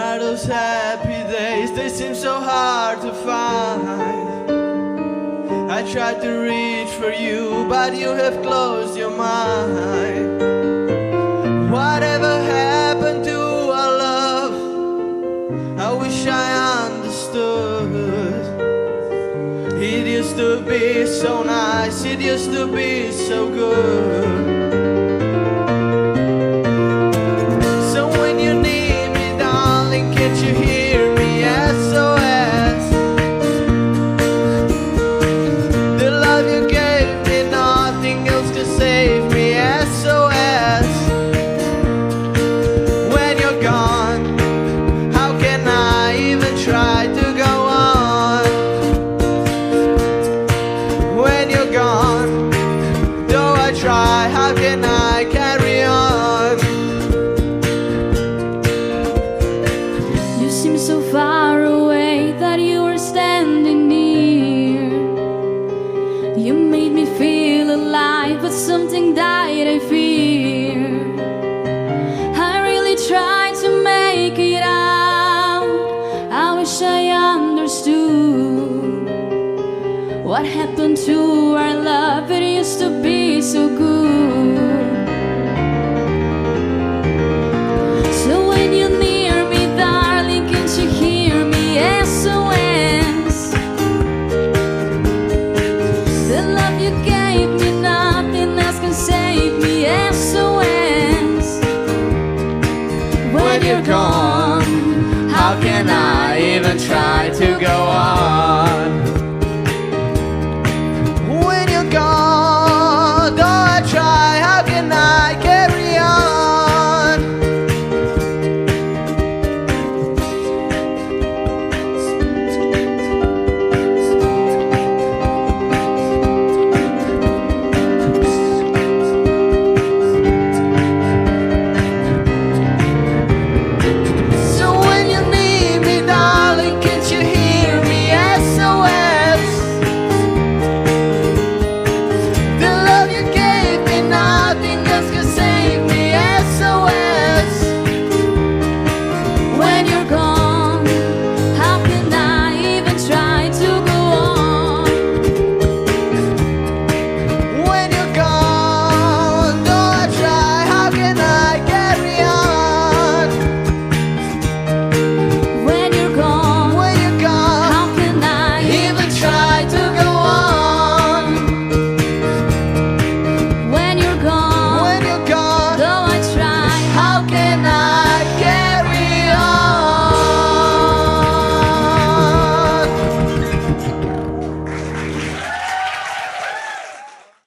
are those happy days? They seem so hard to find. I tried to reach for you, but you have closed your mind. Whatever happened to our love? I wish I understood. It used to be so nice, it used to be so good. So when you need me, darling, can't you hear me? S.O.S. The love you gave me, nothing else could save me. S.O.S. When you're gone, how can I even try to go on? When you're gone, though I try, how can I carry on? You seem so far away that you were standing near. You made me feel alive, but something died, I fear. I really tried to make it out. I wish I understood what happened to our love. It used to be so good. So when you're near me, darling, can't you hear me? S.O.S. The love you gave me, nothing else can save me. S.O.S. When you're gone, how can I even try to